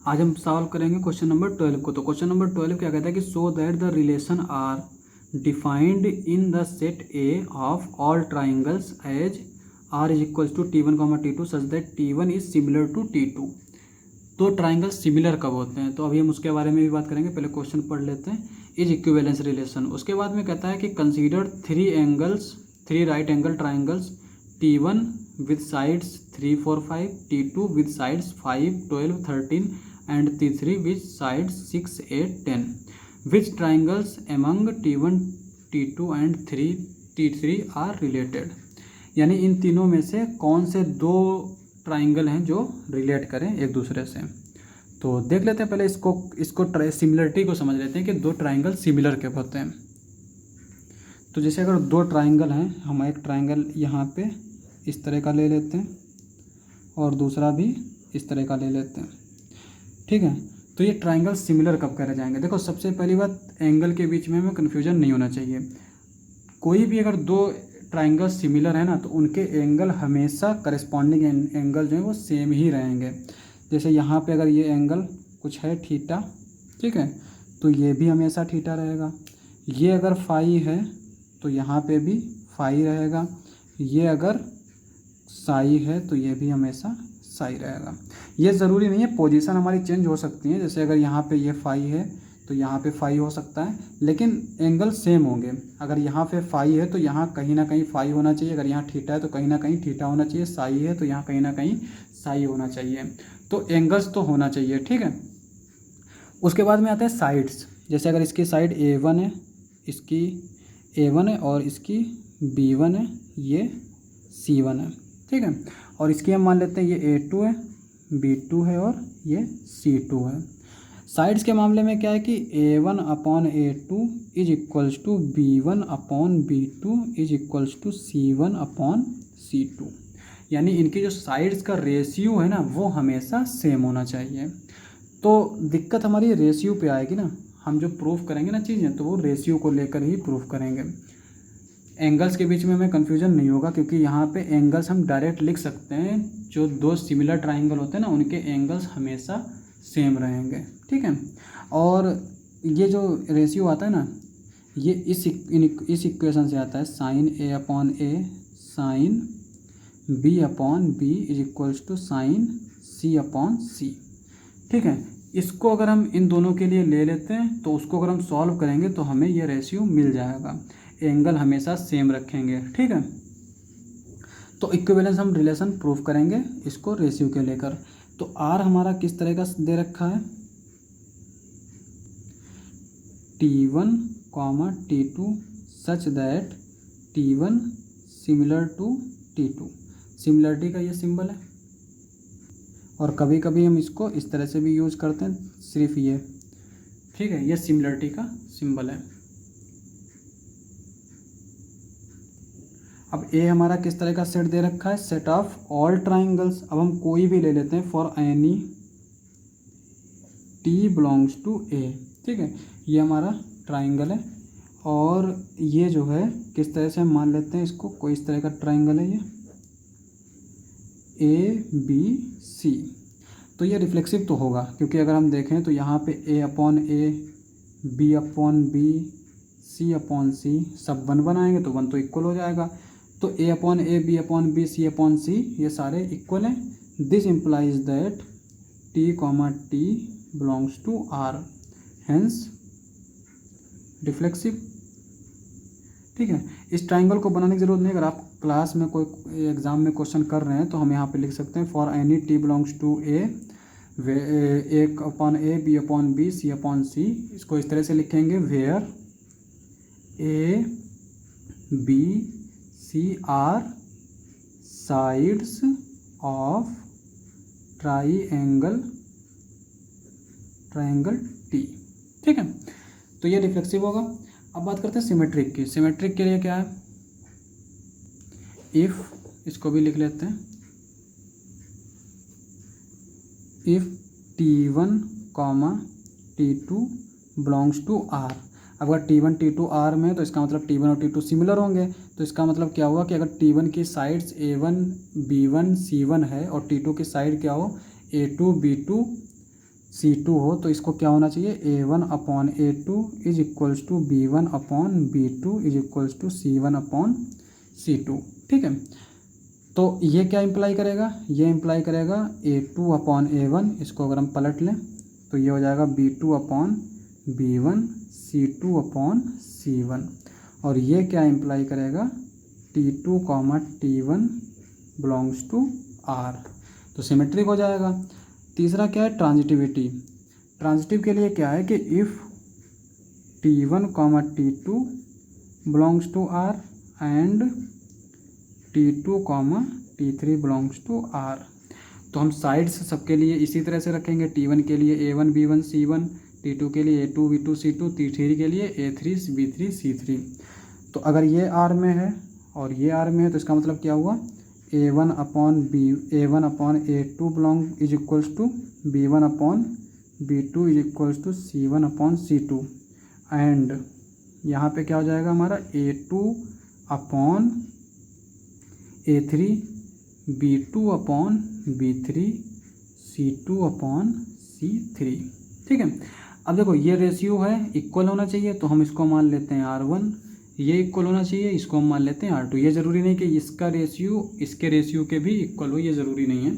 आज हम सॉल्व करेंगे क्वेश्चन नंबर 12 को। तो क्वेश्चन नंबर 12 क्या कहता है कि so that the relation are defined in the set A of all triangles as R is equals to T one comma T two such that T one is similar to T two. तो triangle similar कब होते हैं, तो अभी हम उसके बारे में भी बात करेंगे। पहले क्वेश्चन पढ़ लेते हैं। Is equivalence relation. उसके बाद में कहता है कि consider three right angle triangles T one with sides 3, 4, 5, T2 with sides 5, 12, 13 and T3 with sides 6, 8, 10. Which triangles among T1, T2 and T3 are related? यानी इन तीनों में से कौन से दो ट्राइंगल हैं जो रिलेट करें एक दूसरे से। तो देख लेते हैं, पहले इसको सिमिलरिटी को समझ लेते हैं कि दो ट्राइंगल सिमिलर कब होते हैं। तो जैसे अगर दो ट्राइंगल हैं, हम एक ट्राइंगल यहाँ पे इस तरह का ले लेते हैं और दूसरा भी इस तरह का ले लेते हैं, ठीक है। तो ये ट्राइंगल सिमिलर कब करे जाएंगे। देखो, सबसे पहली बात, एंगल के बीच में हमें कन्फ्यूजन नहीं होना चाहिए। कोई भी अगर दो ट्राइंगल सिमिलर है ना, तो उनके एंगल हमेशा करस्पॉन्डिंग एंगल जो है वो सेम ही रहेंगे। जैसे यहाँ पे अगर ये एंगल कुछ है थीटा, ठीक है, तो ये भी हमेशा थीटा रहेगा। ये अगर फाई है तो यहाँ पे भी फाई रहेगा। ये अगर साई है तो ये भी हमेशा साई रहेगा। ये ज़रूरी नहीं है, पोजीशन हमारी चेंज हो सकती है। जैसे अगर यहाँ पे ये फाई है तो यहाँ पे फाई हो सकता है, लेकिन एंगल सेम होंगे। अगर यहाँ पे फाई है तो यहाँ कहीं ना कहीं फाई होना चाहिए। अगर यहाँ थीटा है तो कहीं ना कहीं थीटा होना चाहिए। साई है तो यहाँ कहीं ना कहीं साई होना चाहिए। तो एंगल्स तो होना चाहिए, ठीक है। उसके बाद में आते हैं साइड्स। जैसे अगर इसकी साइड A1 है, इसकी A1 है और इसकी B1 है, ये C1 है, ठीक है। और इसकी हम मान लेते हैं ये A2 है, B2 है और ये C2 है। साइड्स के मामले में क्या है कि A1 upon A2 is equals to B1 upon B2 is equals to C1 upon C2। यानी इनकी जो साइड्स का रेशियो है ना, वो हमेशा सेम होना चाहिए। तो दिक्कत हमारी रेशियो पे आएगी ना। हम जो प्रूफ करेंगे ना चीज़ें, तो वो रेशियो को लेकर ही प्रूफ करेंगे। एंगल्स के बीच में हमें कन्फ्यूजन नहीं होगा, क्योंकि यहाँ पे एंगल्स हम डायरेक्ट लिख सकते हैं। जो दो सिमिलर ट्राइंगल होते हैं ना, उनके एंगल्स हमेशा सेम रहेंगे, ठीक है। और ये जो रेशियो आता है ना, ये इस इक्वेशन से आता है, sine A upon A sine B upon B is equals to sine C upon C, ठीक है। इसको अगर हम इन दोनों के लिए ले लेते हैं तो उसको अगर हम सॉल्व करेंगे तो हमें ये रेशियो मिल जाएगा। एंगल हमेशा सेम रखेंगे, ठीक है। तो इक्विवेलेंस हम रिलेशन प्रूफ करेंगे इसको रेशियो के लेकर। तो आर हमारा किस तरह का दे रखा है, T1 comma T2 such that T1 similar to T2। Similarity का ये सिंबल है। और कभी कभी हम इसको इस तरह से भी यूज करते हैं, सिर्फ ये, ठीक है। ये सिमिलरिटी का सिंबल है। अब ए हमारा किस तरह का सेट दे रखा है, सेट ऑफ ऑल ट्राइंगल्स। अब हम कोई भी ले लेते हैं for any T belongs to A, ठीक है। ये हमारा ट्राइंगल है और ये जो है किस तरह से हम मान लेते हैं इसको, कोई इस तरह का ट्राइंगल है ये ABC। तो ये रिफ्लेक्सिव तो होगा, क्योंकि अगर हम देखें तो यहाँ पे A upon A, B upon B, C upon C सब 1 बनाएंगे तो 1 तो इक्वल हो जाएगा। तो A upon A, B upon B, C upon C ये सारे इक्वल हैं। This implies that T comma T belongs to R, hence reflexive, ठीक है। इस ट्राइंगल को बनाने की जरूरत नहीं। अगर आप क्लास में कोई एग्जाम में क्वेश्चन कर रहे हैं तो हम यहाँ पे लिख सकते हैं for any T belongs to A upon A, B upon B, C upon C। इसको इस तरह से लिखेंगे, where A, B, C are sides of triangle T, ठीक है। तो ये रिफ्लेक्सिव होगा। अब बात करते हैं सिमेट्रिक की। सिमेट्रिक के लिए क्या है, इफ़, इसको भी लिख लेते हैं, if T1 comma T2 belongs to R। अगर T1 T2 R में तो इसका मतलब T1 और T2 सिमिलर होंगे। तो इसका मतलब क्या हुआ कि अगर T1 की साइड्स A1 B1 C1 है और T2 की साइड क्या हो A2 B2 C2 हो तो इसको क्या होना चाहिए, A1/A2 is equals to B1/B2 is equals to C1/C2। ठीक है, तो ये क्या इम्प्लाई करेगा, ये इम्प्लाई करेगा A2/A1, इसको अगर हम पलट लें तो ये हो जाएगा B2/B1 C2/C1। और ये क्या इम्प्लाई करेगा, T2, T1 belongs to R। तो सिमेट्रिक हो जाएगा। तीसरा क्या है, ट्रांजिटिविटी। ट्रांजिटिव के लिए क्या है कि if T1, T2 belongs to R and T2, T3 belongs to R। तो हम साइड्स सबके लिए इसी तरह से रखेंगे। T1 के लिए A1 B1 C1, T2 के लिए A2 B2 C2, T3 के लिए A3 B3 C3। तो अगर ये R में है और ये R में है तो इसका मतलब क्या हुआ, A1/A2 belong is equals to B1/B2 is equals to C1/C2 and यहाँ पे क्या हो जाएगा हमारा A2/A3 B2/B3 C2/C3। ठीक है, अब देखो ये रेशियो है, इक्वल होना चाहिए तो हम इसको मान लेते हैं R1, ये इक्वल होना चाहिए, इसको हम मान लेते हैं R2। ये ज़रूरी नहीं कि इसका रेशियो इसके रेशियो के भी इक्वल हो, ये ज़रूरी नहीं है।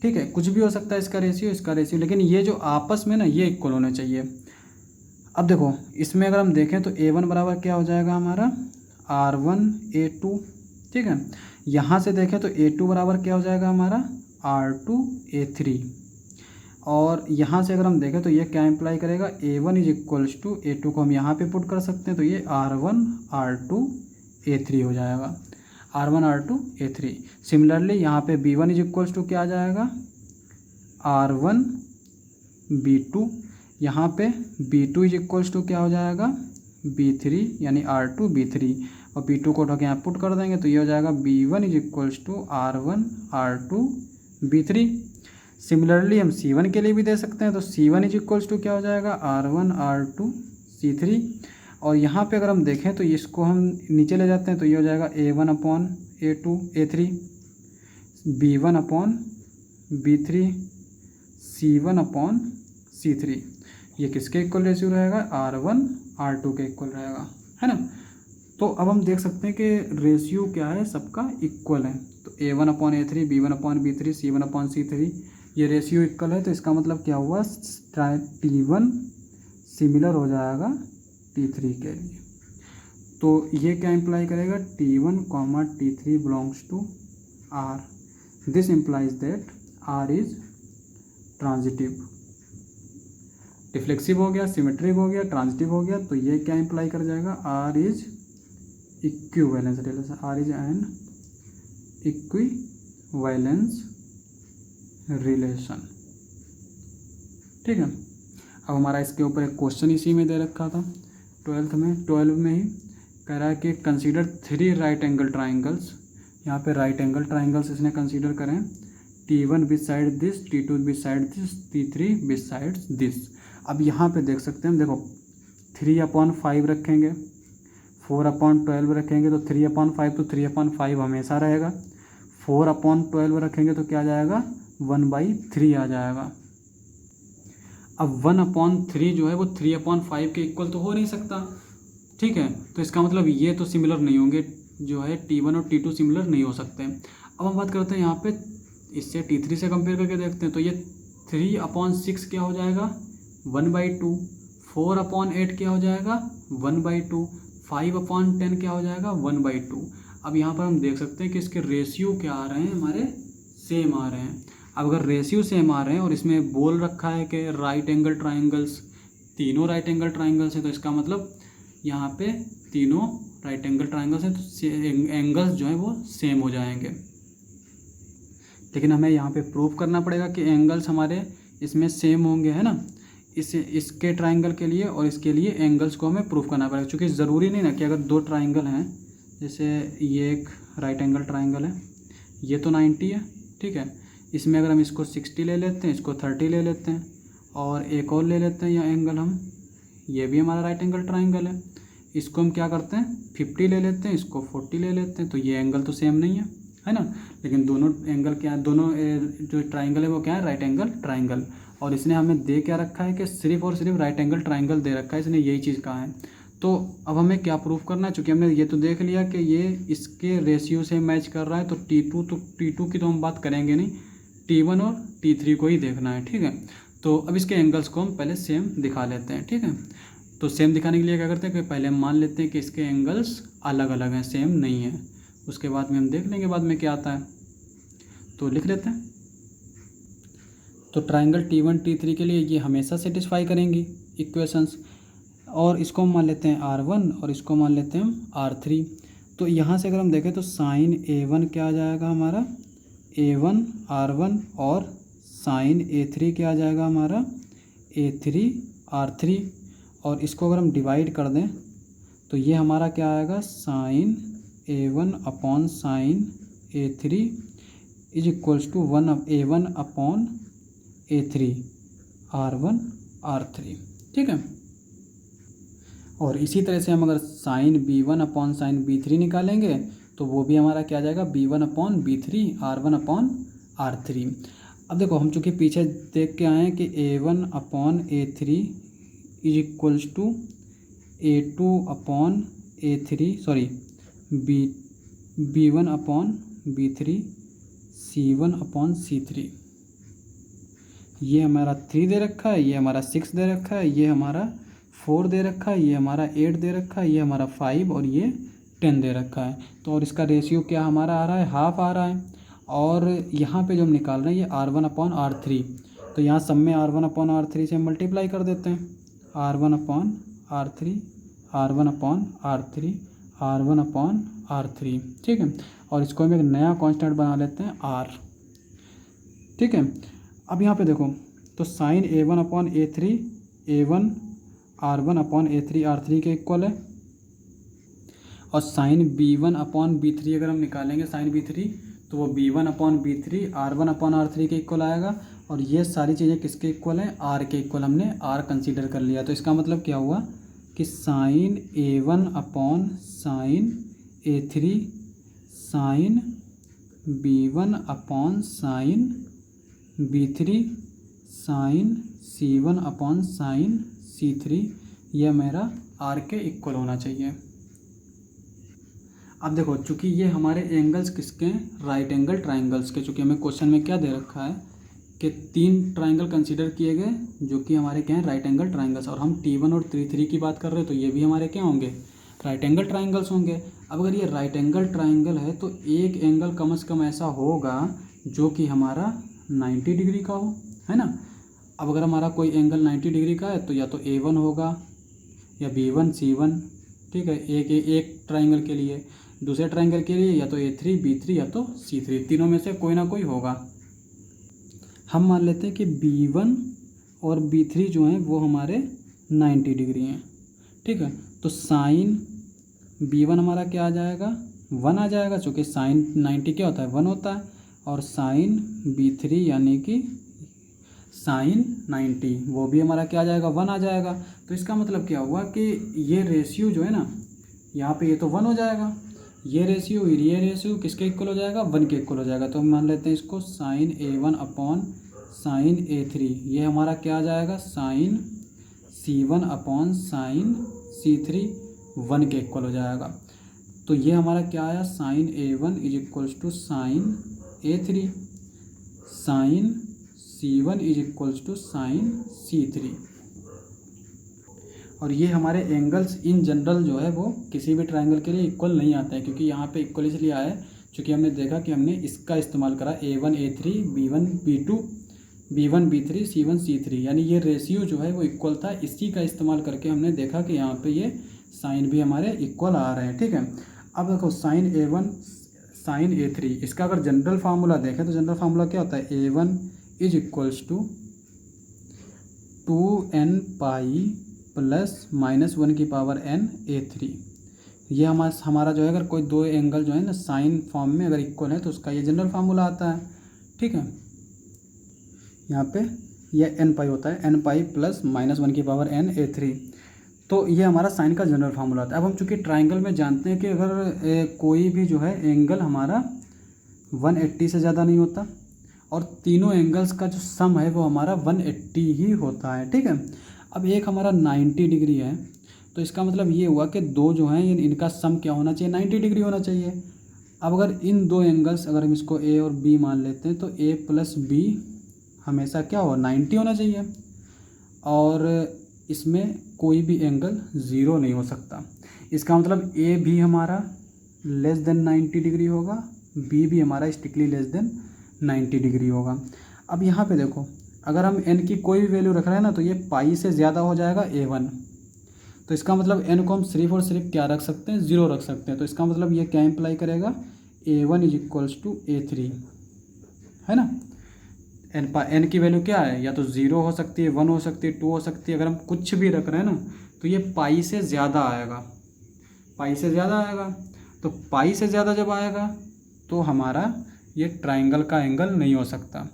ठीक है, कुछ भी हो सकता है, इसका रेशियो, लेकिन ये जो आपस में ना ये इक्वल होने चाहिए। अब देखो इसमें अगर हम देखें तो A1 बराबर क्या हो जाएगा हमारा R1/A2। ठीक है, यहाँ से देखें तो A2 बराबर क्या हो जाएगा हमारा R2/A3। और यहाँ से अगर हम देखें तो ये क्या इम्प्लाई करेगा, A1 is equals to A2 को हम यहाँ पे पुट कर सकते हैं तो ये R1/R2/A3 हो जाएगा, R1/R2/A3। सिमिलरली यहाँ पे B1 इज इक्वल्स टू क्या आ जाएगा R1/B2, यहाँ पे B2 इज इक्वल्स टू क्या हो जाएगा B3 यानी R2/B3 और B2 को उठा के यहाँ पुट कर देंगे तो ये हो जाएगा B1 is equals to R1/R2/B3। Similarly हम C1 के लिए भी दे सकते हैं तो C1 इज इक्वल्स टू क्या हो जाएगा R1/R2/C3। और यहाँ पे अगर हम देखें तो इसको हम नीचे ले जाते हैं तो ये हो जाएगा A1/A2/A3 B1/B3 C1/C3। ये किसके इक्वल रेशियो रहेगा, R1/R2 के इक्वल रहेगा, है ना। तो अब हम देख सकते हैं कि रेशियो क्या है, सबका इक्वल है। तो A1/A3 B1/B3 C1/C3 ये रेशियो इक्वल है, तो इसका मतलब क्या हुआ, T1 सिमिलर हो जाएगा T3 के लिए। तो ये क्या इम्प्लाई करेगा, T1, T3 belongs to R। This implies that R is transitive. Reflexive हो गया, सिमेट्रिक हो गया, ट्रांजिटिव हो गया, तो ये क्या इम्प्लाई कर जाएगा, R is equivalence relation, R is an equivalence relation. ठीक है, अब हमारा इसके ऊपर एक क्वेश्चन इसी में दे रखा था 12 में ही कह रहा है कि कंसीडर 3 राइट एंगल ट्राइंगल्स। यहाँ पे राइट एंगल ट्राइंगल्स इसने कंसीडर करें, T1 beside this, T2 beside this, T3 beside this. अब यहाँ पे देख सकते हैं, देखो 3/5 रखेंगे, 4/12 रखेंगे तो 3/5 तो 3/5 हमेशा रहेगा। 4/12 रखेंगे तो क्या आ जाएगा 1/3 आ जाएगा। अब 1/3 जो है वो 3/5 के इक्वल तो हो नहीं सकता। ठीक है, तो इसका मतलब ये तो सिमिलर नहीं होंगे, जो है T1 और T2 सिमिलर नहीं हो सकते। अब हम बात करते हैं यहाँ पे इससे T3 से कंपेयर करके देखते हैं, तो ये 3/6 क्या हो जाएगा 1/2, 4/8 क्या हो जाएगा 1/2, 5/10 क्या हो जाएगा 1/2। अब यहाँ पर हम देख सकते हैं कि इसके रेशियो क्या आ रहे हैं, हमारे सेम आ रहे हैं। अब अगर रेशियो सेम आ रहे हैं और इसमें बोल रखा है कि राइट एंगल ट्राइंगल्स, तीनों राइट एंगल ट्राइंगल्स हैं, तो इसका मतलब यहाँ पे तीनों राइट एंगल ट्राइंगल्स हैं, तो एंगल्स जो है वो सेम हो जाएंगे। लेकिन हमें यहाँ पे प्रूव करना पड़ेगा कि एंगल्स हमारे इसमें सेम होंगे, है ना। इसके ट्राइंगल के लिए और इसके लिए एंगल्स को हमें प्रूव करना पड़ेगा, क्योंकि ज़रूरी नहीं ना कि अगर 2 ट्राइंगल हैं, जैसे ये एक राइट एंगल ट्राइंगल है, ये तो 90 है, ठीक है, इसमें अगर हम इसको 60 ले लेते हैं, इसको 30 ले लेते हैं और एक और ले लेते हैं या एंगल हम, ये भी हमारा राइट एंगल ट्राइंगल है, इसको हम क्या करते हैं 50 ले लेते हैं, इसको 40 ले लेते हैं, तो ये एंगल तो सेम नहीं है ना। लेकिन दोनों एंगल क्या है, दोनों जो ट्राइंगल है वो क्या है, राइट एंगल ट्राइंगल। और इसने हमें दे क्या रखा है कि सिर्फ और सिर्फ राइट एंगल ट्राइंगल दे रखा है, इसने यही चीज़ कहा है। तो अब हमें क्या प्रूफ करना है, चूँकि हमने ये तो देख लिया कि ये इसके रेशियो से मैच कर रहा है, तो T2 की तो हम बात करेंगे नहीं, T1 और T3 को ही देखना है, ठीक है। तो अब इसके एंगल्स को हम पहले सेम दिखा लेते हैं, ठीक है। तो सेम दिखाने के लिए क्या करते हैं कि पहले हम मान लेते हैं कि इसके एंगल्स अलग अलग हैं, सेम नहीं है, उसके बाद में हम देख लेंगे बाद में क्या आता है। तो लिख लेते हैं। तो ट्राइंगल T1 T3 के लिए ये हमेशा सेटिस्फाई करेंगी इक्वेशंस, और इसको हम मान लेते हैं R1 और इसको मान लेते हैं हम R3। तो यहाँ से अगर हम देखें तो साइन A1 क्या आ जाएगा हमारा, A1 R1, और साइन A3 क्या आ जाएगा हमारा, A3 R3। और इसको अगर हम डिवाइड कर दें तो ये हमारा क्या आएगा, sine A1 upon sine A3 is equals to A1 upon A3 R1 R3, ठीक है। और इसी तरह से हम अगर sign B1 upon sine B3 निकालेंगे तो वो भी हमारा क्या आ जाएगा, B1 upon B3 R1 upon R3। अब देखो हम चूँकि पीछे देख के आए हैं कि A1 upon A3 is equals to A2 upon A3 sorry B1 upon B3 C1 upon C3। ये हमारा 3 दे रखा है, ये हमारा 6 दे रखा है, ये हमारा 4 दे रखा है, ये हमारा 8 दे रखा है, ये हमारा 5 और ये 10 दे रखा है। तो और इसका रेशियो क्या हमारा आ रहा है, हाफ आ रहा है। और यहाँ पे जो हम निकाल रहे हैं ये R1 अपॉन R3, तो यहाँ सब में R1 अपॉन R3 से मल्टीप्लाई कर देते हैं, R1 upon R3 R1 upon R3 R1 upon R3, ठीक है। और इसको हम एक नया कांस्टेंट बना लेते हैं R, ठीक है। अब यहाँ पे देखो तो sign A1 upon A3 A1 R1 upon A3 R3 के इक्वल है, और साइन B1 अपॉन B3 अगर हम निकालेंगे साइन B3 तो वो B1 upon B3 R1 upon R3 के इक्वल आएगा। और ये सारी चीज़ें किसके इक्वल हैं, R के इक्वल हमने R कंसीडर कर लिया। तो इसका मतलब क्या हुआ कि sine A1 upon sine A3 sine B1 upon sine B3 sine C1 upon sine C3, यह मेरा R के इक्वल होना चाहिए। अब देखो चूँकि ये हमारे एंगल्स किसके हैं, राइट एंगल ट्राइंगल्स के। चूँकि हमें क्वेश्चन में क्या दे रखा है कि 3 ट्राइंगल कंसीडर किए गए जो कि हमारे क्या हैं, राइट एंगल ट्राइंगल्स, और हम T1 और T3 की बात कर रहे हैं, तो ये भी हमारे क्या होंगे, राइट एंगल ट्राइंगल्स होंगे। अब अगर ये राइट एंगल ट्राइंगल है तो एक एंगल कम से कम ऐसा होगा जो कि हमारा 90 डिग्री का हो, है ना। अब अगर हमारा कोई एंगल 90 डिग्री का है तो या तो A1 होगा या B1 C1, ठीक है, एक ट्राइंगल के लिए। दूसरे ट्राइंगल के लिए या तो A3 B3 या तो C3, तीनों में से कोई ना कोई होगा। हम मान लेते हैं कि B1 और B3 जो हैं वो हमारे 90 डिग्री हैं, ठीक है। तो साइन B1 हमारा क्या आ जाएगा, 1 आ जाएगा, चूँकि साइन 90 क्या होता है, 1 होता है। और साइन B3 यानी कि साइन 90 वो भी हमारा क्या आ जाएगा, 1 आ जाएगा। तो इसका मतलब क्या हुआ कि ये रेशियो जो है ना, यहाँ पे ये तो 1 हो जाएगा, ये रेशियो किसके इक्वल हो जाएगा, 1 के इक्वल हो जाएगा। तो हम मान लेते हैं इसको sign A1 upon sine A3, ये हमारा क्या आ जाएगा, sign C1 upon sine C3 1 के इक्वल हो जाएगा। तो ये हमारा क्या आया, sine A1 is equals to sine A3 sine C1 is equals to sine C3। और ये हमारे एंगल्स इन जनरल जो है वो किसी भी ट्रायंगल के लिए इक्वल नहीं आता है, क्योंकि यहाँ पे इक्वल इसलिए आया है क्योंकि हमने देखा कि हमने इसका इस्तेमाल करा A1 A3 B1 B2 B1 B3 C1 C3, यानी ये रेशियो जो है वो इक्वल था। इसी का इस्तेमाल करके हमने देखा कि यहाँ पे ये साइन भी हमारे इक्वल आ रहे हैं, ठीक है। अब देखो साइन A1 साइन A3, इसका अगर जनरल फार्मूला देखें तो जनरल फार्मूला क्या होता है, A1 is equals to 2n pi plus -1 की पावर n A3। ये हमारा जो है अगर कोई दो एंगल जो है ना साइन फॉर्म में अगर इक्वल है तो उसका ये जनरल फार्मूला आता है, ठीक है। यहाँ पे ये n पाई होता है, n पाई प्लस -1 की पावर n A3। तो ये हमारा साइन का जनरल फार्मूला आता है। अब हम चूँकि ट्राइंगल में जानते हैं कि अगर कोई भी जो है एंगल हमारा 180 से ज़्यादा नहीं होता और तीनों एंगल्स का जो सम है वो हमारा 180 ही होता है, ठीक है। अब एक हमारा 90 डिग्री है, तो इसका मतलब ये हुआ कि दो जो हैं इनका सम क्या होना चाहिए, 90 डिग्री होना चाहिए। अब अगर इन दो एंगल्स, अगर हम इसको ए और बी मान लेते हैं, तो ए प्लस बी हमेशा क्या हो, 90 होना चाहिए, और इसमें कोई भी एंगल ज़ीरो नहीं हो सकता। इसका मतलब ए भी हमारा लेस देन 90 डिग्री होगा, बी भी हमारा स्ट्रिक्टली लेस देन 90 डिग्री होगा। अब यहाँ पे देखो, अगर हम n की कोई भी वैल्यू रख रहे हैं ना, तो ये पाई से ज़्यादा हो जाएगा a1, तो इसका मतलब n को हम सिर्फ और सिर्फ क्या रख सकते हैं, 0 रख सकते हैं। तो इसका मतलब ये क्या इम्प्लाई करेगा, a1 is equals to a3, है ना। n की वैल्यू क्या है, या तो 0 हो सकती है, 1 हो सकती है, 2 हो सकती है। अगर हम कुछ भी रख रहे हैं ना, तो ये पाई से ज़्यादा आएगा, पाई से ज़्यादा आएगा। तो पाई से ज़्यादा जब आएगा तो हमारा ये ट्राइंगल का एंगल नहीं हो सकता।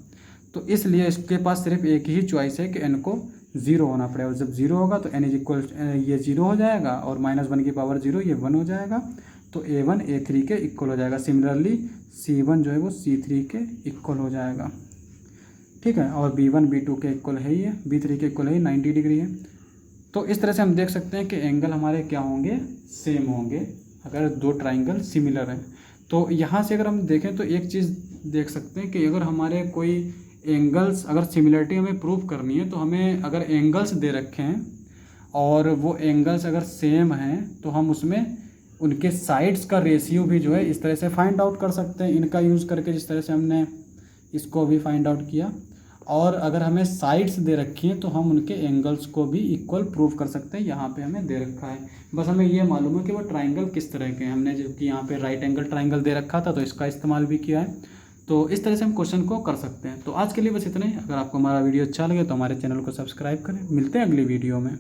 तो इसलिए इसके पास सिर्फ एक ही चॉइस है कि n को 0 होना पड़ेगा। और जब 0 होगा तो n इज इक्वल, ये 0 हो जाएगा, और -1 की पावर 0 ये 1 हो जाएगा, तो a1 a3 के इक्वल हो जाएगा। सिमिलरली c1 जो है वो c3 के इक्वल हो जाएगा, ठीक है। और b1 b2 के इक्वल है ही है, b3 के इक्वल है ही, 90 डिग्री है। तो इस तरह से हम देख सकते हैं कि एंगल हमारे क्या होंगे, सेम होंगे, अगर दो ट्राइंगल सिमिलर हैं। तो यहाँ से अगर हम देखें तो एक चीज़ देख सकते हैं कि अगर हमारे कोई एंगल्स, अगर सिमिलरिटी हमें प्रूव करनी है, तो हमें अगर एंगल्स दे रखे हैं और वो एंगल्स अगर सेम हैं, तो हम उसमें उनके साइड्स का रेशियो भी जो है इस तरह से फाइंड आउट कर सकते हैं, इनका यूज़ करके, जिस तरह से हमने इसको भी फाइंड आउट किया। और अगर हमें साइड्स दे रखी हैं तो हम उनके एंगल्स को भी इक्वल प्रूव कर सकते हैं। यहाँ पे हमें दे रखा है, बस हमें ये मालूम है कि वो ट्राइंगल किस तरह के हैं। हमने जबकि यहाँ पे राइट एंगल ट्राइंगल दे रखा था, तो इसका इस्तेमाल भी किया है। तो इस तरह से हम क्वेश्चन को कर सकते हैं। तो आज के लिए बस इतना ही। अगर आपको हमारा वीडियो अच्छा लगे तो हमारे चैनल को सब्सक्राइब करें। मिलते हैं अगली वीडियो में।